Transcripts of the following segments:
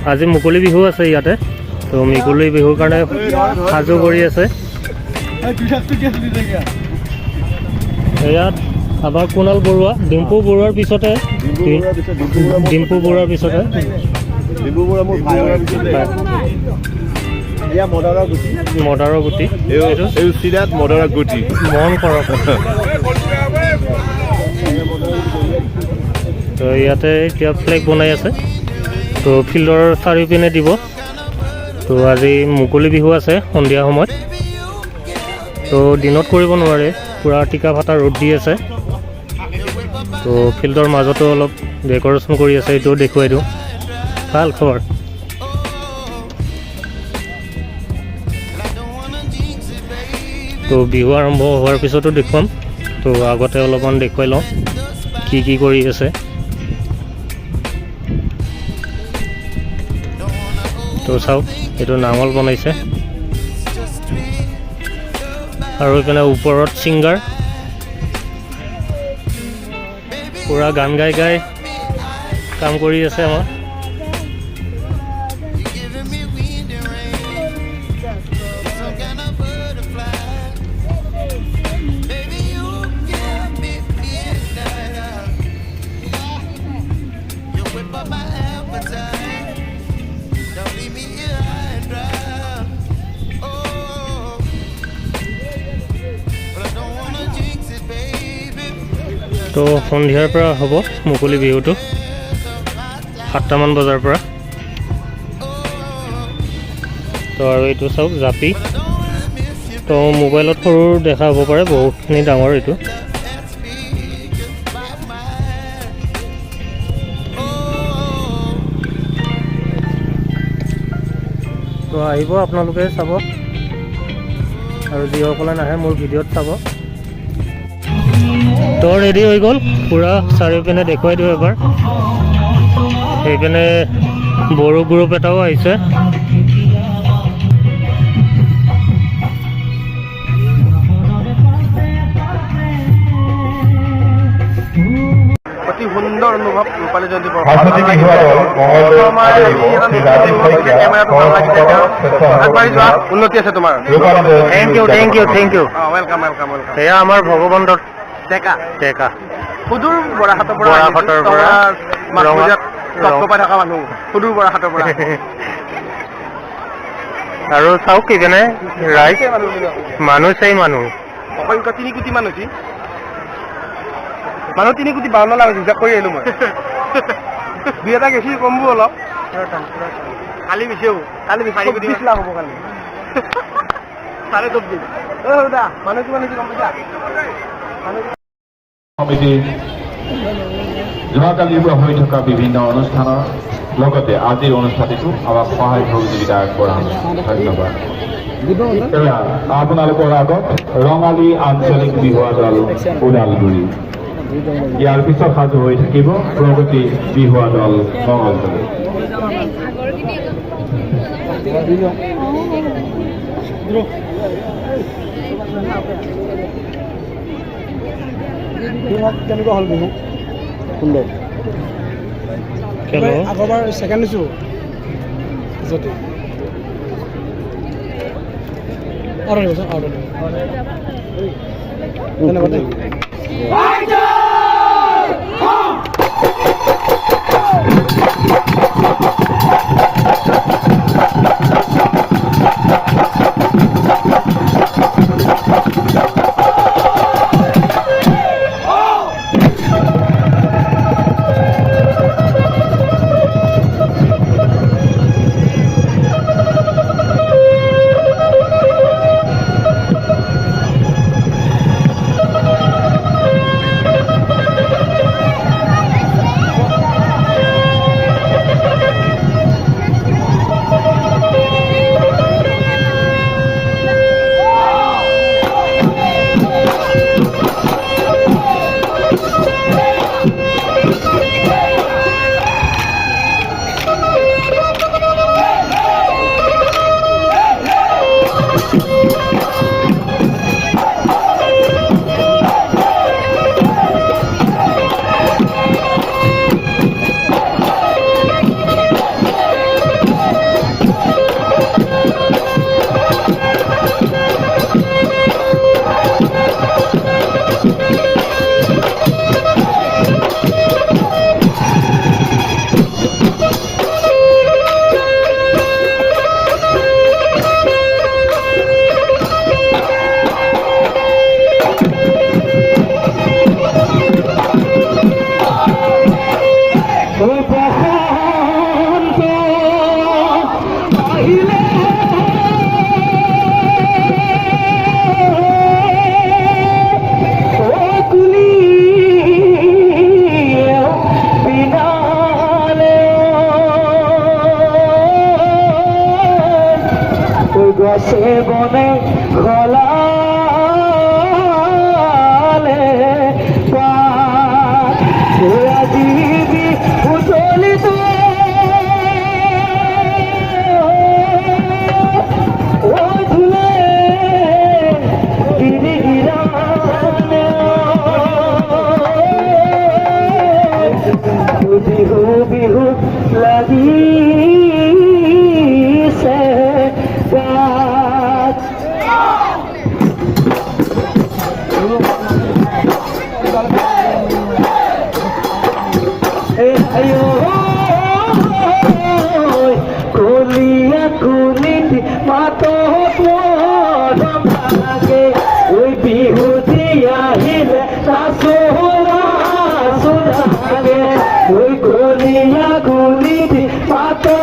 আজি মুকলি বিহু আছে ইয়াতে তো মুকলি বিহুৰ কাৰণে সাজু কৰি আছে ইয়াত আমাৰ কুণাল বৰুৱা ডিম্পু বৰুৱাৰ পিছতে ডিম্পু বৰুৱাৰ পিছতে ডিম্পু বৰুৱা মোৰ ভাইৰ পিছতে ইয়া মদাৰৰ গুটি এই চিৰাত মদাৰৰ গুটি মন কৰক তো ইয়াতে এতিয়া ফ্লেগ বনাই আছে তো ফিল্ডৰ চাৰিওপিনে দিব তো আজি মুকলি বিহু আছে সন্ধিয়া সময়ত তো দিনত কৰিব নোৱাৰে পুৰা টিকা ফাটা ৰ'দ দি আছে তো ফিল্ডৰ মাজতো অলপ ডেক'ৰেশ্যন কৰি আছে এইটো দেখুৱাই দিওঁ ভাল খবৰ তো বিহু আৰম্ভ হোৱাৰ পিছতো দেখুৱাম তো আগতে অলপমান দেখুৱাই লওঁ কি কৰি আছে তো চাওক এইটো নাঙল বনাইছে আৰু এইপিনে ওপৰত ছিংগাৰ পুৰা গান গাই কাম কৰি আছে আমাৰ তো সন্ধিয়াৰ পৰা হ'ব মুকলি বিহুটো 7টামান বজাৰ পৰা তো আৰু এইটো চাওক জাপি তো মোবাইলত সৰু দেখা হ'ব পাৰে বহুতখিনি ডাঙৰ এইটো তো আহিব আপোনালোকে চাব আৰু যিসকলে নাহে মোৰ ভিডিঅ'ত চাব তো ৰেডি হৈ গ'ল পুৰা চাৰিওপিনে দেখুৱাই দিওঁ এবাৰ সেইপিনে বড়ো গ্ৰুপ এটাও আহিছে অতি সুন্দৰ অনুভৱ ৰূপালী জয়ন্তী আগবাঢ়ি যোৱা উন্নতি আছে তোমাৰ থেংক ইউ ৱেলকাম এয়া আমাৰ ভগৱান টেকা সুদূৰ বৰাহাটৰ পৰা পাই থকা মানুহ সুদূৰ বৰাহাটৰ পৰা আৰু চাওক কিনে ৰাইজ মানুহ চাই মানুহ অসংখ্য 3 কোটি মানুহ হৈছে মানুহ 3 কোটি 52 লাখ হিচাপ কৰি আহিলোঁ মই দুই এটা গেছি কমবো অলপ কালি বেছি হ'ব কালি 20 লাখ হ'ব কালি 24.5 মানুহ কিমান হৈছে গম পাইছা সমিতি যোৱাকালিৰ পৰা হৈ থকা বিভিন্ন অনুষ্ঠানৰ লগতে আজিৰ অনুষ্ঠানটো আমাক সহায় সহযোগিতা আগবঢ়াম ধন্যবাদ আপোনালোকৰ আগত ৰঙালী আঞ্চলিক বিহুৱা দল ওদালগুৰি ইয়াৰ পিছত সাজু হৈ থাকিব প্ৰগতি বিহুৱা দল মঙলদৈ কেনেকুৱা হ'ল বিহু সুন্দৰ আগৰবাৰ ছেকেণ্ড দিছোঁ যদি ধন্যবাদ গছে বনে খলালে পাত আজি উতলিত ও ধুলে গিরি গিরানে বিহু বিহু লাগিছে গাত আয়ো কলিয়া কুলিত মাতো লাগে ওই বিহুতি আহিলে শাশুরা সুরাগে ওই কলিয়া কুলিত মাতো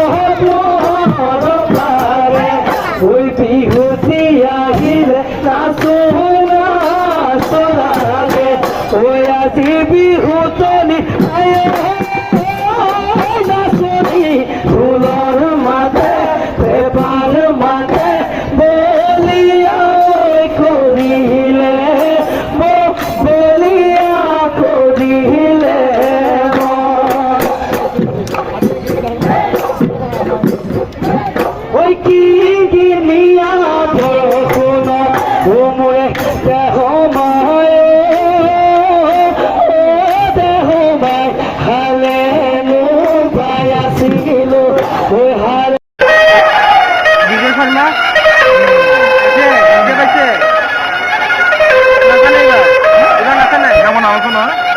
লাগে ওই বিহুতি আহিলে শাশুরা সুরাগে ওই আজি বিহুতনি আয়ো ফুলর মাঝে পেপার মাঝে বলিয়া করিলে বলিয়া করিলে ওই কি গিনিয়া দেখুন ওমরে দেহ মায় দেহ মায় হালে বিজয় শর্মা পাইছে এবার নাচা নাই কেমন আলোচনা নয়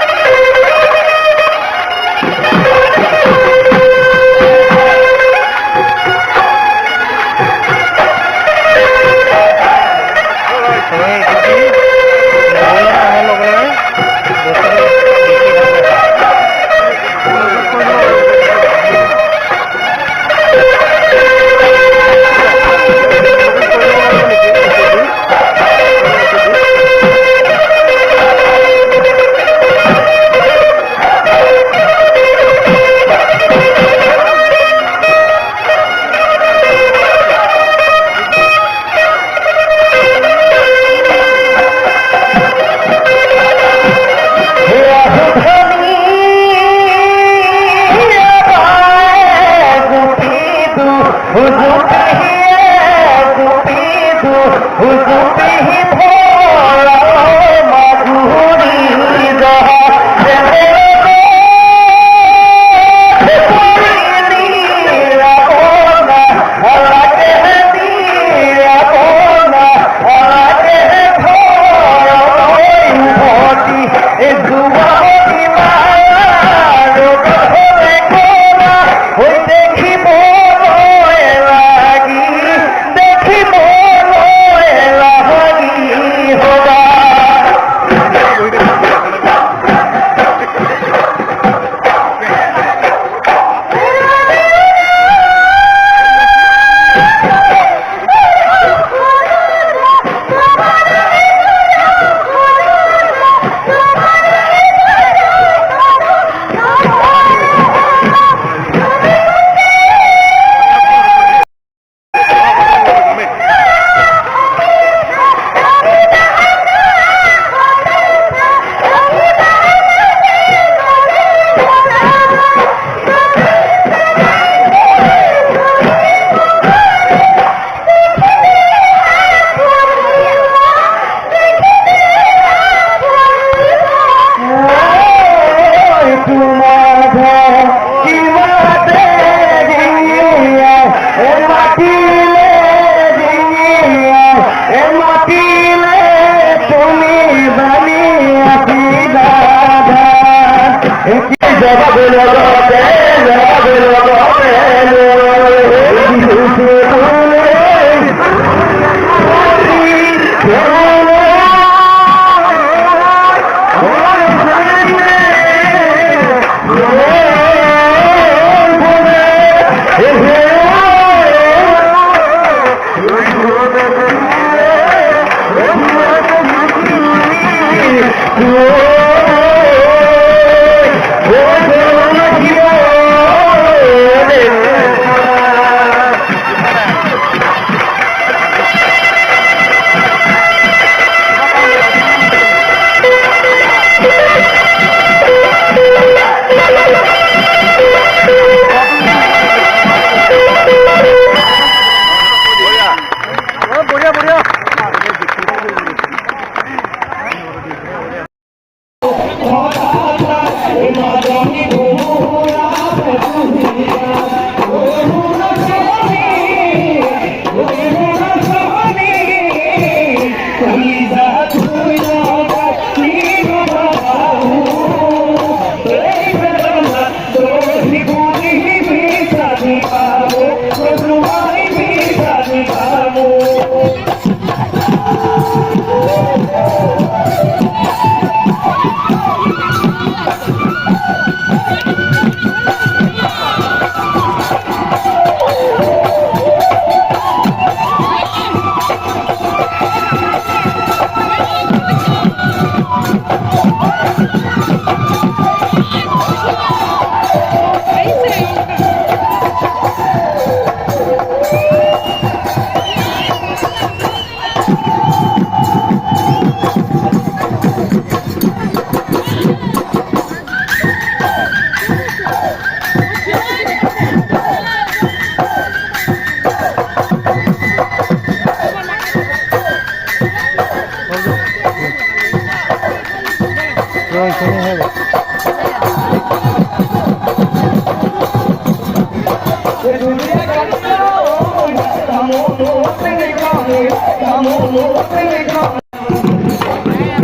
দেখিব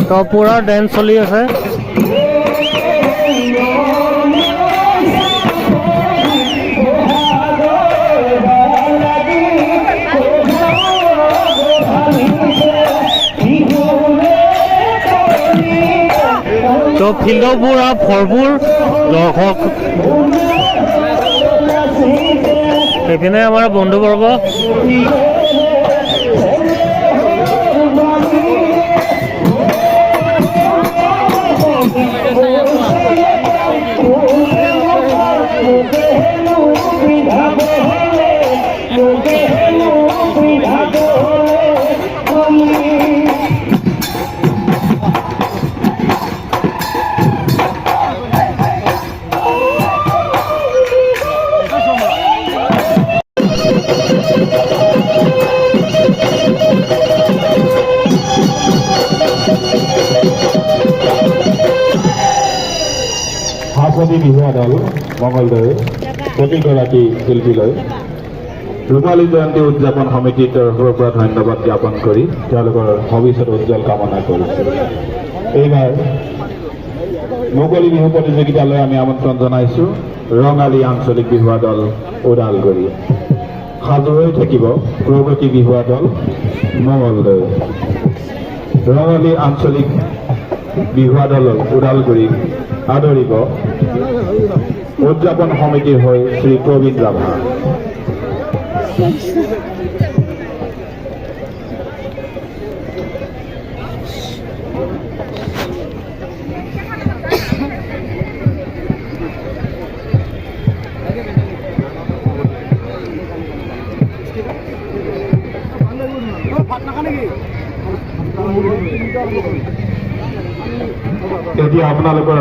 তো পুৰা ডেন্স চলি আছে। তো ফিল্ডৰ পুৰা ভৰপূৰ দৰ্শক। এইপিনে আমাৰ বন্ধুবৰ্গ হাঁচনি বিহুৱা দল মঙলদৈ প্ৰতিগৰাকী শিল্পীলৈ ৰূপালী জয়ন্তী উদযাপন সমিতিৰ তৰফৰ পৰা ধন্যবাদ জ্ঞাপন কৰি তেওঁলোকৰ ভৱিষ্যত উজ্জ্বল কামনা কৰিছোঁ। এইবাৰ মুকলি বিহু প্ৰতিযোগিতালৈ আমি আমন্ত্ৰণ জনাইছোঁ ৰঙালী আঞ্চলিক বিহুৱা দল ওদালগুৰি। সাজু হৈ থাকিব প্ৰগতি বিহুৱা দল মঙলদৈ। ৰঙালী আঞ্চলিক বিহুৱা দল ওদালগুৰিক আদৰিব উদযাপন সমিতিৰ হৈ শ্ৰী প্ৰবীণ ৰাভা। এতিয়া আপোনালোকৰ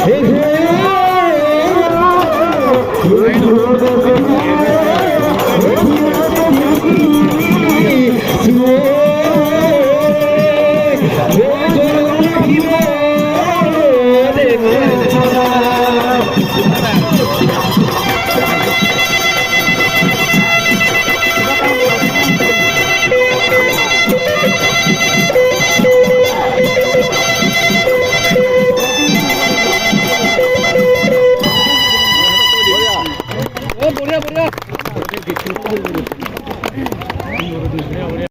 Hey,